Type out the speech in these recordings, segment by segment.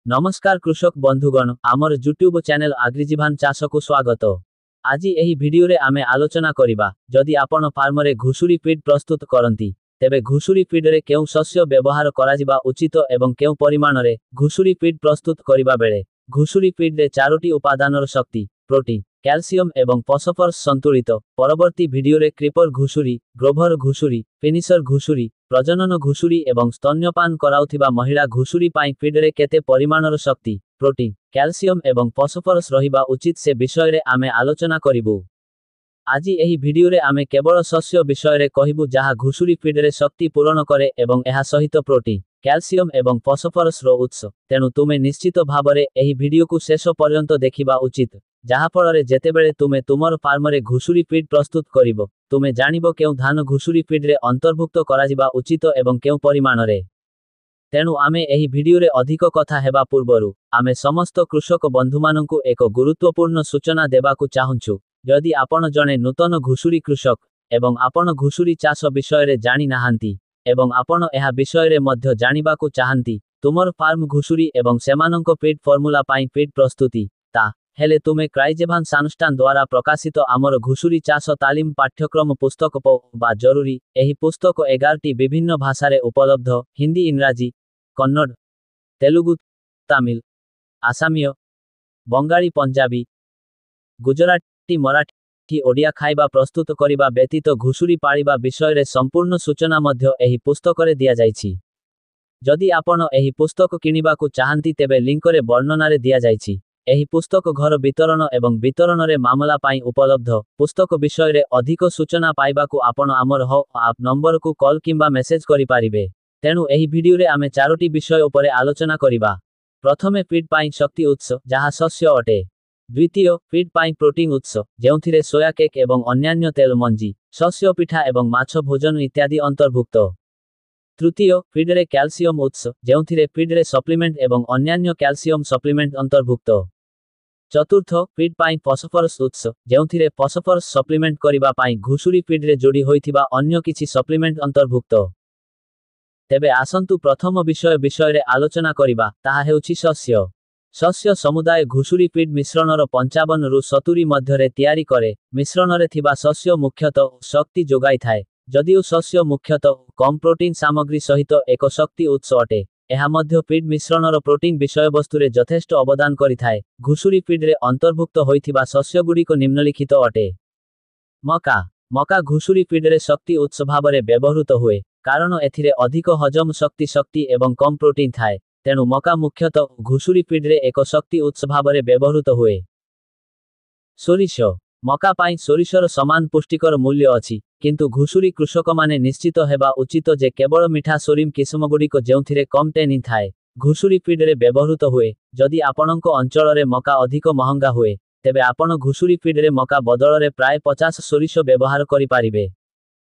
नमस्कार कृषक बंधुगण आमर यूट्यूब चैनल आग्रिजीवान चाष को स्वागत। आज एही वीडियो रे आमे आलोचना करिबा जदि आपण फार्म रे घुसुरी फीड प्रस्तुत करंती तेबे घुसुरी फीड रे केउ शस्य व्यवहार कराजिबा उचित एवं केउ परिमाण रे घुसुरी फीड प्रस्तुत करिबा बेले घुसुरी फीड रे चारोटी उपादानर शक्ति प्रोटीन कैल्शियम एवं फॉस्फोरस संतुलित। परवर्ती वीडियो रे क्रीपर घुसुरी, ग्रोभर घुसुरी, फिनिशर घुसुरी, प्रजनन घुसुरी एवं स्तन्यपान कराउथिबा महिला घुसुरी पाई फीड रे केते परिमाणर शक्ति प्रोटीन कैल्शियम एवं फॉस्फोरस रहिबा उचित से विषय रे आमे आलोचना करिबु। आज एही वीडियो रे आमे केवल शस्य विषय रे कहिबु जहा घुसुरी फीड रे शक्ति पूरण करे एवं एहा सहित प्रोटीन कैल्शियम एवं फॉस्फोरस रो उत्स। तेणु तुमे निश्चित भाबरे एही वीडियो को शेष पर्यंत देखिबा उचित जहा फଳରେ जेतेबेले तुमे तुमर फार्म रे घुसुरी फीड प्रस्तुत करिबो तुमे जानिबो केउ धान घुसुरी फीड रे अंतर्भुक्त कराजिबा उचित एवं केउ परिमाण रे। तेणु आमे एही वीडियो रे अधिक कथा हेबा पूर्वरु आमे समस्त कृषक बंधुमानंकु एक गुरुत्वपूर्ण सूचना देबाकु चाहुंछु। यदि आपण जणे नूतन घुसुरी कृषक एवं आपण घुसुरी चाष विषय रे जानि नाहांती एवं आपण एहा विषय रे मध्य जानिबाकु चाहंती तुमर फार्म घुसुरी एवं सेमानंक फीड फॉर्मूला पाई फीड प्रस्तुति ता हेले तुमे क्राइजेवान संस्थान द्वारा प्रकाशित आमर घुसुरी चाष तालीम पाठ्यक्रम पुस्तक बा जरूरी। एही पुस्तक 11टी विभिन्न भाषा रे उपलब्ध हिंदी, इंग्राजी, कन्नड़, तेलुगु, तमिल, आसामीय, बंगाली, पंजाबी, गुजराती, मराठी, ओडिया खाइबा प्रस्तुत करिबा व्यतीत घुसुरी पाळिबा विषय रे संपूर्ण सूचना मध्य एही पुस्तक रे दिया जायछि। जदि आपण एही पुस्तक किनिबाकु चाहंती तेबे लिंक रे वर्णना रे दिया जायछि। एही पुस्तक घर वितरण एवं वितरण रे मामला पाई उपलब्ध। पुस्तक विषय रे अधिक सूचना पाइबाकु आपण आमर आप नंबर को कॉल किंबा मेसेज करि पारिबे। तेणु एही वीडियो रे आमे चारोटी विषय उपरे आलोचना करिबा। प्रथमे फीड पाई शक्ति उत्स जहा शस्य अटे। द्वितीय फीड पाई प्रोटीन उत्स जेउथिरे सोया केक एवं अन्यान्य तेल मंजी, शस्य पिठा एवं माछ भोजन इत्यादि अंतर्भुक्त। तृतीय फीड रे कैल्शियम उत्स जेउथिरे फीड रे सप्लीमेंट एवं अन्यान्य कैल्शियम सप्लीमेंट अंतर्भुक्त। चतुर्थ फीड पाई फॉस्फोरस उत्स जेउथिरे फॉस्फोरस सप्लीमेंट करिबा पाई घुसुरी फीड रे जोड़ी होइथिबा अन्य किछि सप्लीमेंट अंतर्भुक्त। तेबे आसंतु प्रथम विषय रे आलोचना करिबा ताहा हेउछि शस्य। शस्य समुदाय घुसुरी फीड मिश्रणर 55 रु 70 मध्य रे तयारी करे। मिश्रण रे थिबा शस्य मुख्यतः शक्ति जोगाई थाए जदिओ शस्य मुख्यतः कम प्रोटीन सामग्री सहित एक शक्ति उत्स अटे। एहा मध्य फीड मिश्रणर प्रोटीन विषय वस्तु रे यथेष्ट अवदान करिथाए। घुसुरी फीड रे अंतर्भुक्त होइथिबा शस्य गुड़िक निम्नलिखित अटे। मका घुसुरी फीड रे शक्ति उत्स भाबरे व्यवहृत हुए कारण एथिरे अधिक हजम शक्ति एवं कम प्रोटीन थाए। तेणु मका मुख्यतः घुसुरी फीड रे एक शक्ति उत्स भाबरे व्यवहृत हुए। सोरिष मका पाई सोरिषर समान पुष्टिकर मूल्य अछि किंतु घुसुरी कृषक माने निश्चित हेबा उचित जे केवल मिठा सोरिम किस्म गुड़िक जेउथिरे कम टेनिन थाए घुसुरी फीड रे व्यवहृत हुए। जदि आपणक अंचल रे मका अधिक महंगा हुए तेबे आपण घुसुरी फीड रे मका बदल रे प्राय 50 सोरिष व्यवहार करि पारिबे।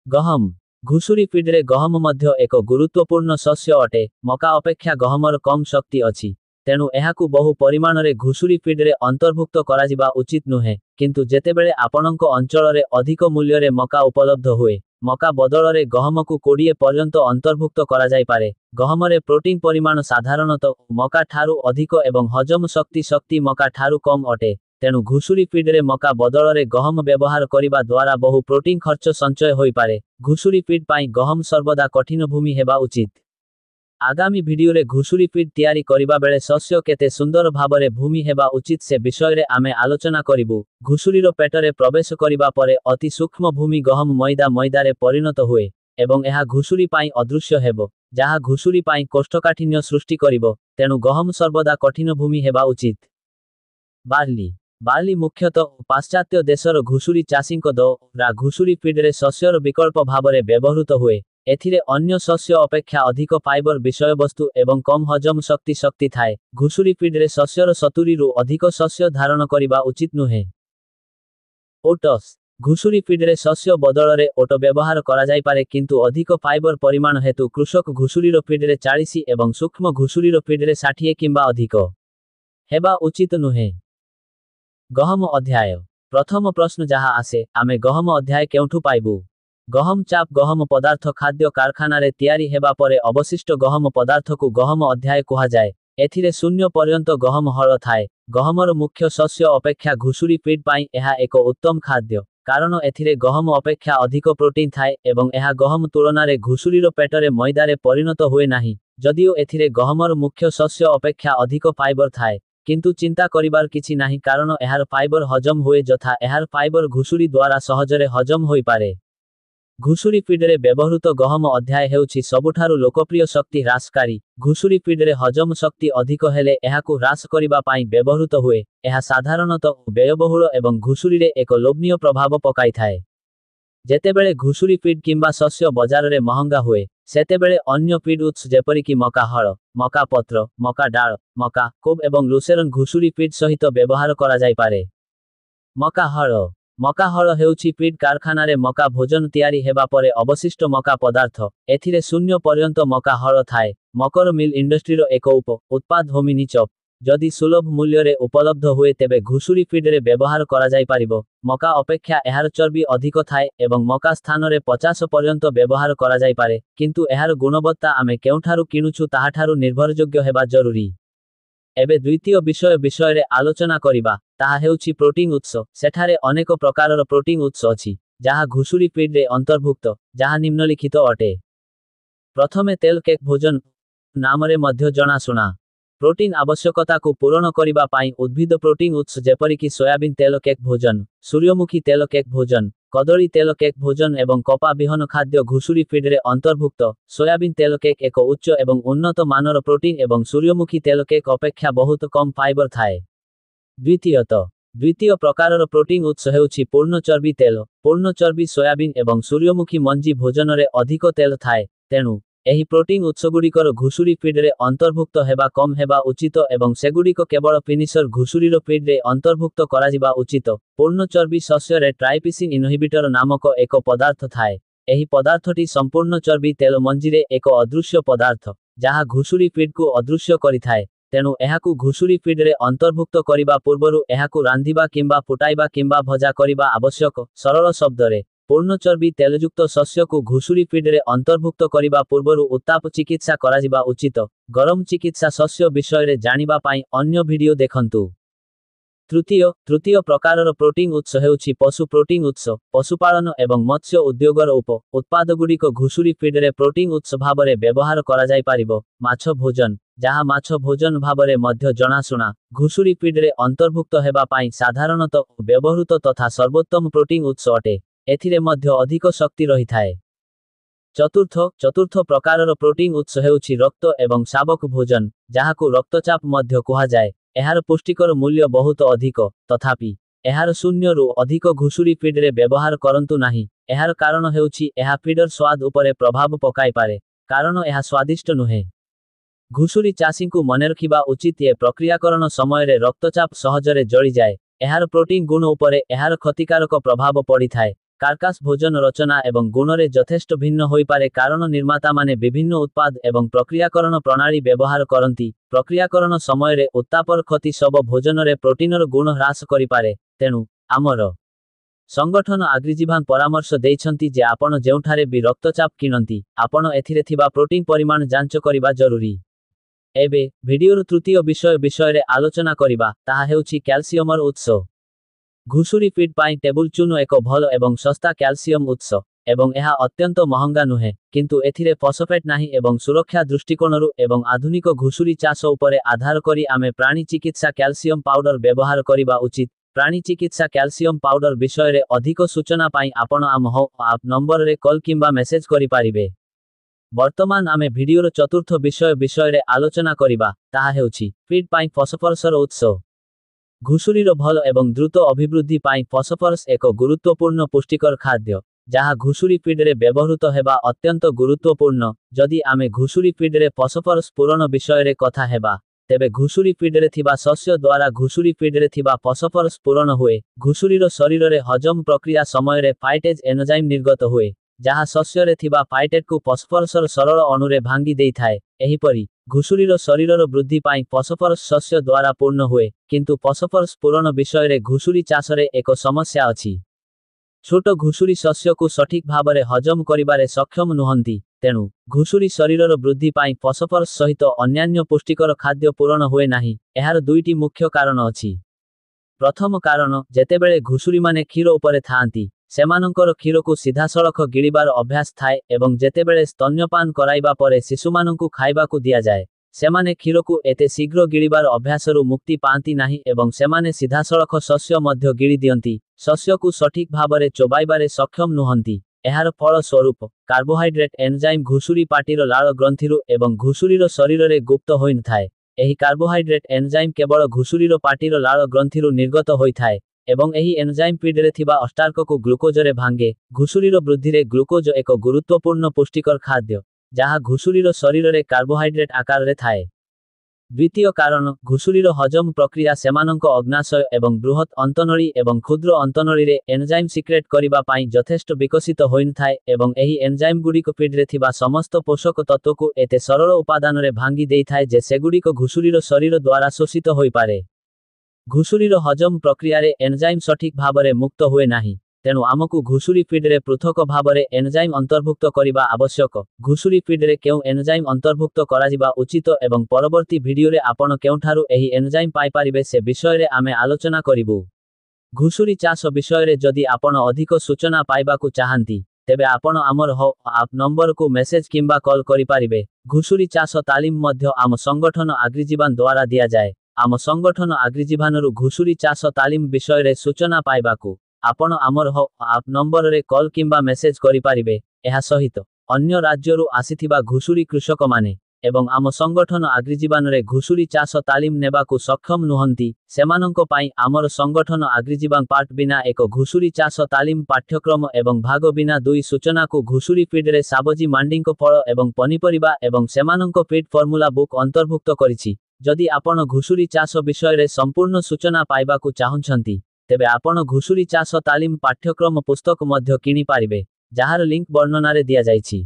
गहम घुसुरी फीड रे गहम मध्य एक गुरुत्वपूर्ण शस्य अटे। मका अपेक्षा गहमर कम शक्ति अछि तेणु एहाकु बहु परिमाण रे घुसुरी फीड रे अंतर्भुक्त कराजिबा उचित नुहे। किंतु जेतेबेले आपणक अंचल रे अधिक मूल्य रे मका उपलब्ध हुए मका बदल रे गहम को 20 पर्यंत अंतर्भुक्त करा जाय पारे। गहम रे प्रोटीन परिमाण साधारणतः मका ठारू अधिक एवं हजम शक्ति मका ठारू कम अटे। तेणु घुसुरी फीड रे मका बदल रे गहम व्यवहार करिबा द्वारा बहु प्रोटीन खर्च संचय होई पारे। घुसुरी फीड पाई गहम सर्वदा कठिन भूमि हेबा उचित। आगामी वीडियो रे घुसुरी फीड तयारी करिबा बेले शस्य केते सुंदर भाबरे भूमि हेबा उचित से विषय रे आमे आलोचना करिबु। घुसुरीर पेटरे प्रवेश करिबा परे अति सूक्ष्म भूमि गहम मैदा रे परिणत हुए एवं एहा घुसुरी पाई अदृश्य हेबो जहा घुसुरी पाई कोष्ठकाठिन्य सृष्टि करिबो। तेणु गहम सर्वदा कठिन भूमि हेबा उचित। बार्ली मुख्यतः पाश्चात्य देशर घुसुरी चाषींक द्वारा घुसुरी फीड रे शस्यर विकल्प भाबरे व्यवहृत हुए। एथिरे अन्य शस्य अपेक्षा अधिक फाइबर विषय वस्तु एवं कम हजम शक्ति थाए। घुसुरी फीड रे शस्यर 70 रु अधिक शस्य धारण करिबा उचित नुहे। ओट्स घुसुरी फीड रे शस्य बदल रे ओट व्यवहार करा जाय पारे किंतु अधिक फाइबर परिमाण हेतु कृषक घुसुरीर फीड रे 40 एवं सूक्ष्म घुसुरीर फीड रे 60 किंबा अधिक हेबा उचित नुहे। गहम अध्याय प्रथम प्रश्न जहा आसे आमे गहम अध्याय केउठु पाइबु। गहम चाप गहम पदार्थ खाद्य कारखाना रे तयारी हेबा परे अवशिष्ट गहम पदार्थ को गहम अध्याय कुहा जाए। एथिरे शून्य पर्यंत गहम हल थाए। गहमर मुख्य शस्य अपेक्षा घुसुरी फीड पाई एहा एक उत्तम खाद्य, कारण एथिरे गहम अपेक्षा अधिक प्रोटीन थाए एवं एहा गहम तुलनारे घुसुरीर पेटरे मैदारे परिणत हुए नाही। जदिओ एथिरे गहमर मुख्य शस्य अपेक्षा अधिक फाइबर थाए, किंतु चिंता करिबार किछि नाही कारण एहार फाइबर हजम हुए जथा एहार फाइबर घुसुरी द्वारा सहजरे हजम होई पारे। घुसुरी फीडरे व्यवहृत गहम अध्याय हेउछि सबुठारु लोकप्रिय शक्ति ह्रासकारी। घुसुरी फीडरे हजम शक्ति अधिक हेले एहाकु ह्रास करिबा पाई व्यवहृत हुए। एहा साधारणतः व्ययबहुल एवं घुसुरीरे एक लोभनीय प्रभाव पकाई थाए। जेतेबेले घुसुरी फीड किंबा शस्य बजाररे महंगा हुए, सेतेबेले अन्य फीड उत्स जेपरिकि मका हळ, मका पत्र, मका डाळ, मका कोब एवं लुसेरन घुसुरी फीड सहित व्यवहार करा जाय पारे। मका हळ। मका हळ हेउछि फीड कारखानारे मका भोजन तैयारी हेबा परे अवशिष्ट मका पदार्थ। एथिरे शून्य पर्यंत मका हळ थाए। मकर मिल इंडस्ट्रीर एक उत्पाद होमिनी चप। जदि सुलभ मूल्यरे उपलब्ध हुए तेबे घुसुरी फीडरे व्यवहार करा जाय पारिबो। मका अपेक्षा एहार चर्बी अधिक थाए एवं मका स्थानरे 50 पर्यंत व्यवहार करा जाय पारे, किंतु एहार गुणवत्ता आमे केउठारु किनुछु ताहाठारु निर्भरयोग्य हेबा जरूरी। एबे द्वितीय विषयरे आलोचना करिबा, ताहा हेउछि प्रोटीन उत्स। सेठारे अनेक प्रकारर प्रोटीन उत्स अछि, जाहा घुसुरी फीडरे अंतर्भुक्त, जाहा निम्नलिखित अटे। प्रथमे तेल केक भोजन नामरे मध्य जनाशुना। प्रोटीन आवश्यकता को पूरण करिबा पाई उद्भिद प्रोटीन उत्स जेपरिकि सोयाबीन तेल केक भोजन, सूर्यमुखी तेल केक भोजन, कदली तेल केक भोजन एवं कपा विहन खाद्य घुसुरी फीडरे अंतर्भुक्त। सोयाबीन तेल केक एक उच्च एवं उन्नत मानर प्रोटीन एवं सूर्यमुखी तेल केक अपेक्षा बहुत कम फाइबर थाए। द्वितीय प्रकारर प्रोटीन उत्स हेउछि पूर्ण चर्बी तेल। पूर्ण चर्बी सोयाबीन एवं सूर्यमुखी मंजी भोजनरे अधिक तेल थाए, तेणु एही प्रोटीन उत्सगुड़िकर घुसुरी फीडरे अंतर्भुक्त हेबा कम हेबा उचित एवं सेगुड़िक केवल फिनिशर घुसुरीर फीडरे अंतर्भुक्त कराजिबा उचित। पूर्ण चर्बी शस्यरे ट्राइपिसिन इनहिबिटर नामक एक पदार्थ थाए। एही पदार्थटी संपूर्ण चर्बी तेल मंजीरे एक अदृश्य पदार्थ, जाहा घुसुरी फीड को अदृश्य करिथाए। तेणु एहाकु घुसुरी फीडरे अंतर्भुक्त करिबा पूर्वरु एहाकु रांधिबा किंबा फुटाइबा किंबा भजा करिबा आवश्यक। सरल शब्दरे पूर्ण चर्बी तेलयुक्त शस्य को घुसुरी फीडरे अंतर्भुक्त करिबा पूर्वरु उत्ताप चिकित्सा कराजिबा उचित। गरम चिकित्सा शस्य विषयरे जानिबा पाई अन्य वीडियो देखंतु। तृतीय प्रकारर प्रोटीन उत्स हेउछि पशु प्रोटीन उत्स। पशुपालन एवं मत्स्य उद्योगर उत्पादगुड़िक घुसुरी फीडरे प्रोटीन उत्स भावरे व्यवहार करा जाय पारिबो। माछ भोजन, जाहा माछ भोजन भावरे मध्य जनाशुना, घुसुरी फीडरे अंतर्भुक्त हेबा पाई साधारणतः व्यवहृत तथा सर्वोत्तम प्रोटीन उत्स अटे। एथिरे मध्य अधिक शक्ति रही थाए। चतुर्थ प्रकारर प्रोटीन उत्स हेउछि रक्त एवं शावक भोजन, जाहाकु रक्तचाप मध्य कुहा जाय। एहार पुष्टिकर मूल्य बहुत अधिक, तथापि एहार शून्यरु अधिक घुसुरी फीडरे व्यवहार करंतु नाही। एहार कारण हेउछि एहा फीडर स्वाद उपरे प्रभाव पकाई पारे, कारण एहा स्वादिष्ट नुहे। घुसुरी चाषींकु मने रखिबा उचित ए प्रक्रियाकरण समयरे रक्तचाप सहजरे जळी जाय। एहार प्रोटीन गुण उपरे एहार क्षतिकारक प्रभाव पड़ी थाए। कार्कास भोजन रचना एवं गुणरे यथेष्ट भिन्न होई पारे, कारण निर्माता माने विभिन्न उत्पाद एवं प्रक्रियाकरण प्रणाली व्यवहार करंती। प्रक्रियाकरण समयरे उत्तापर क्षति सब भोजनरे प्रोटीनर गुण ह्रास करि पारे। तेणु आमर संगठन आग्रिजीभान परामर्श देइछंती जे आपण जेउठारे भी रक्तचाप किनंती, आपण एथिरे थिबा प्रोटीन परिमाण जांच करिबा जरूरी। एबे भिडियोर तृतीय विषयरे आलोचना करिबा, ताहा हेउछि क्याल्सियमर उत्स। घुसुरी फीड पाई टेबुल चून एक भल एवं सस्ता क्याल्सियम उत्स, एवं एहा अत्यंत महंगा नुहे, किंतु एथिरे फॉस्फेट नाही एवं सुरक्षा दृष्टिकोणरु एवं आधुनिक घुसुरी चाष उपरे आधार करी आमे प्राणी चिकित्सा क्याल्सियम पाउडर व्यवहार करिबा उचित। प्राणी चिकित्सा क्याल्सियम पाउडर विषयरे अधिक सूचना पाई आपण आम आप नंबर रे कॉल किंबा मेसेज करि पारिबे। वर्तमान आमे भिडियोर चतुर्थ विषयरे आलोचना करिबा, ताहा हेउछि फीड पाई फॉस्फरसर उत्स। घुसुरीर भल एवं द्रुत अभिवृद्धि पाई फॉस्फरस एक गुरुत्वपूर्ण पुष्टिकर खाद्य, जहा घुसुरी फीडरे व्यवहृत हेबा अत्यंत गुरुत्वपूर्ण। जदि आमे घुसुरी फीडरे फॉस्फरस पूरण विषयरे कथा हेबा, तेबे घुसुरी फीडरे थिबा शस्य द्वारा घुसुरी फीडरे थिबा फॉस्फरस पूरण हुए। घुसुरीर शरीररे हजम प्रक्रिया समयरे फाइटेज एनजाइम निर्गत हुए, जहा शस्यरे थिबा फाइटेट को फॉस्फरसर सरल अणुरे भांगी देई थाए। एहिपरि घुसुरीर शरीरर वृद्धि पाई फॉस्फरस शस्य द्वारा पूर्ण हुए, किंतु फॉस्फरस पूरण विषयरे घुसुरी चाषरे एक समस्या अछि। छोट घुसुरी शस्य को सठिक भावरे हजम करिबारे सक्षम नुहंती। ତେଣୁ ଘୁଷୁରୀ ଶରୀରର ବୃଦ୍ଧି ପାଇଁ ଫସଫରସ୍ ସହିତ ଅନ୍ୟାନ୍ୟ ପୁଷ୍ଟିକର ଖାଦ୍ୟ ପୂରଣ ହୁଏ ନାହିଁ। ଏହାର ଦୁଇଟି ମୁଖ୍ୟ କାରଣ ଅଛି। ପ୍ରଥମ କାରଣ, ଯେତେବେଳେ ଘୁଷୁରୀମାନେ କ୍ଷୀର ଉପରେ ଥାଆନ୍ତି, ସେମାନଙ୍କର କ୍ଷୀରକୁ ସିଧାସଳଖ ଗିଳିବାର ଅଭ୍ୟାସ ଥାଏ ଏବଂ ଯେତେବେଳେ ସ୍ତନ୍ୟପାନ କରାଇବା ପରେ ଶିଶୁମାନଙ୍କୁ ଖାଇବାକୁ ଦିଆଯାଏ, ସେମାନେ କ୍ଷୀରକୁ ଏତେ ଶୀଘ୍ର ଗିଳିବାର ଅଭ୍ୟାସରୁ ମୁକ୍ତି ପାଆନ୍ତି ନାହିଁ ଏବଂ ସେମାନେ ସିଧାସଳଖ ଶସ୍ୟ ମଧ୍ୟ ଗିଳି ଦିଅନ୍ତି, ଶସ୍ୟକୁ ସଠିକ୍ ଭାବରେ ଚୋବାଇବାରେ ସକ୍ଷମ ନୁହନ୍ତି। ଏହାର ଫଳ ସ୍ୱରୂପ କାର୍ବୋହାଇଡ୍ରେଟ୍ ଏନଜାଇମ୍ ଘୁଷୁରୀ ପାଟିର ଲାଳ ଗ୍ରନ୍ଥିରୁ ଏବଂ ଘୁଷୁରୀର ଶରୀରରେ ଗୁପ୍ତ ହୋଇନଥାଏ। ଏହି କାର୍ବୋହାଇଡ୍ରେଟ୍ ଏନଜାଇମ୍ କେବଳ ଘୁଷୁରୀର ପାଟିର ଲାଳ ଗ୍ରନ୍ଥିରୁ ନିର୍ଗତ ହୋଇଥାଏ ଏବଂ ଏହି ଏନଜାଇମ୍ ପିଡରେ ଥିବା ଅଷ୍ଟାର୍କକୁ ଗ୍ଲୁକୋଜରେ ଭାଙ୍ଗେ। ଘୁଷୁରୀର ବୃଦ୍ଧିରେ ଗ୍ଲୁକୋଜ ଏକ ଗୁରୁତ୍ୱପୂର୍ଣ୍ଣ ପୁଷ୍ଟିକର ଖାଦ୍ୟ, ଯାହା ଘୁଷୁରୀର ଶରୀରରେ କାର୍ବୋହାଇଡ୍ରେଟ୍ ଆକାରରେ ଥାଏ। ଦ୍ୱିତୀୟ କାରଣ, ଘୁଷୁରୀର ହଜମ ପ୍ରକ୍ରିୟା ସେମାନଙ୍କ ଅଗ୍ନାଶୟ ଏବଂ ବୃହତ୍ ଅନ୍ତନଳୀ ଏବଂ କ୍ଷୁଦ୍ର ଅନ୍ତନଳୀରେ ଏନଜାଇମ୍ ସିକ୍ରେଟ୍ କରିବା ପାଇଁ ଯଥେଷ୍ଟ ବିକଶିତ ହୋଇନଥାଏ ଏବଂ ଏହି ଏନଜାଇମ୍ଗୁଡ଼ିକ ପିଡରେ ଥିବା ସମସ୍ତ ପୋଷକ ତତ୍ତ୍ୱକୁ ଏତେ ସରଳ ଉପାଦାନରେ ଭାଙ୍ଗି ଦେଇଥାଏ ଯେ ସେଗୁଡ଼ିକ ଘୁଷୁରୀର ଶରୀର ଦ୍ୱାରା ଶୋଷିତ ହୋଇପାରେ। ଘୁଷୁରୀର ହଜମ ପ୍ରକ୍ରିୟାରେ ଏନଜାଇମ୍ ସଠିକ୍ ଭାବରେ ମୁକ୍ତ ହୁଏ ନାହିଁ, ତେଣୁ ଆମକୁ ଘୁଷୁରୀ ଫିଡରେ ପୃଥକ ଭାବରେ ଏନଜାଇମ୍ ଅନ୍ତର୍ଭୁକ୍ତ କରିବା ଆବଶ୍ୟକ। ଘୁଷୁରୀ ଫିଡରେ କେଉଁ ଏନଜାଇମ୍ ଅନ୍ତର୍ଭୁକ୍ତ କରାଯିବା ଉଚିତ ଏବଂ ପରବର୍ତ୍ତୀ ଭିଡିଓରେ ଆପଣ କେଉଁଠାରୁ ଏହି ଏନଜାଇମ୍ ପାଇପାରିବେ ସେ ବିଷୟରେ ଆମେ ଆଲୋଚନା କରିବୁ। ଘୁଷୁରୀ ଚାଷ ବିଷୟରେ ଯଦି ଆପଣ ଅଧିକ ସୂଚନା ପାଇବାକୁ ଚାହାନ୍ତି, ତେବେ ଆପଣ ଆମର ଆପ୍ ନମ୍ବରକୁ ମେସେଜ କିମ୍ବା କଲ୍ କରିପାରିବେ। ଘୁଷୁରୀ ଚାଷ ତାଲିମ ମଧ୍ୟ ଆମ ସଂଗଠନ ଆଗ୍ରିଜୀବାନ ଦ୍ୱାରା ଦିଆଯାଏ। ଆମ ସଂଗଠନ ଆଗ୍ରିଜୀବାନରୁ ଘୁଷୁରୀ ଚାଷ ତାଲିମ ବିଷୟରେ ସୂଚନା ପାଇବାକୁ ଆପଣ ଆମର ଆପ୍ ନମ୍ବରରେ କଲ୍ କିମ୍ବା ମେସେଜ କରିପାରିବେ। ଏହା ସହିତ ଅନ୍ୟ ରାଜ୍ୟରୁ ଆସିଥିବା ଘୁଷୁରୀ କୃଷକମାନେ ଏବଂ ଆମ ସଂଗଠନ ଆଗ୍ରିଜୀବାନରେ ଘୁଷୁରୀ ଚାଷ ତାଲିମ ନେବାକୁ ସକ୍ଷମ ନୁହନ୍ତି, ସେମାନଙ୍କ ପାଇଁ ଆମର ସଂଗଠନ ଆଗ୍ରିଜୀବାନ ପାର୍ଟ ବିନା ଏକ ଘୁଷୁରୀ ଚାଷ ତାଲିମ ପାଠ୍ୟକ୍ରମ ଏବଂ ଭାଗ ବିନା 2 ସୂଚନାକୁ ଘୁଷୁରୀ ଫିଡରେ ସାବଜି ମାଣ୍ଡିଙ୍କ ଫଳ ଏବଂ ପନିପରିବା ଏବଂ ସେମାନଙ୍କ ଫିଡ୍ ଫର୍ମୁଲା ବୁକ୍ ଅନ୍ତର୍ଭୁକ୍ତ କରିଛି। ଯଦି ଆପଣ ଘୁଷୁରୀ ଚାଷ ବିଷୟରେ ସମ୍ପୂର୍ଣ୍ଣ ସୂଚନା ପାଇବାକୁ ଚାହୁଁଛନ୍ତି, ତେବେ ଆପଣ ଘୁଷୁରୀ ଚାଷ ତାଲିମ ପାଠ୍ୟକ୍ରମ ପୁସ୍ତକ ମଧ୍ୟ କିଣିପାରିବେ, ଯାହାର ଲିଙ୍କ ବର୍ଣ୍ଣନାରେ ଦିଆଯାଇଛି।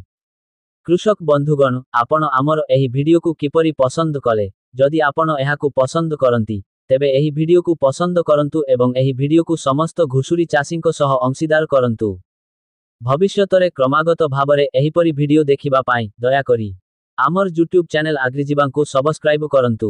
କୃଷକ ବନ୍ଧୁଗଣ, ଆପଣ ଆମର ଏହି ଭିଡିଓକୁ କିପରି ପସନ୍ଦ କଲେ? ଯଦି ଆପଣ ଏହାକୁ ପସନ୍ଦ କରନ୍ତି, ତେବେ ଏହି ଭିଡିଓକୁ ପସନ୍ଦ କରନ୍ତୁ ଏବଂ ଏହି ଭିଡିଓକୁ ସମସ୍ତ ଘୁଷୁରୀ ଚାଷୀଙ୍କ ସହ ଅଂଶୀଦାର କରନ୍ତୁ। ଭବିଷ୍ୟତରେ କ୍ରମାଗତ ଭାବରେ ଏହିପରି ଭିଡିଓ ଦେଖିବା ପାଇଁ ଦୟାକରି ଆମର ୟୁଟ୍ୟୁବ ଚ୍ୟାନେଲ ଆଗ୍ରିଜୀବାଙ୍କୁ ସବସ୍କ୍ରାଇବ କରନ୍ତୁ।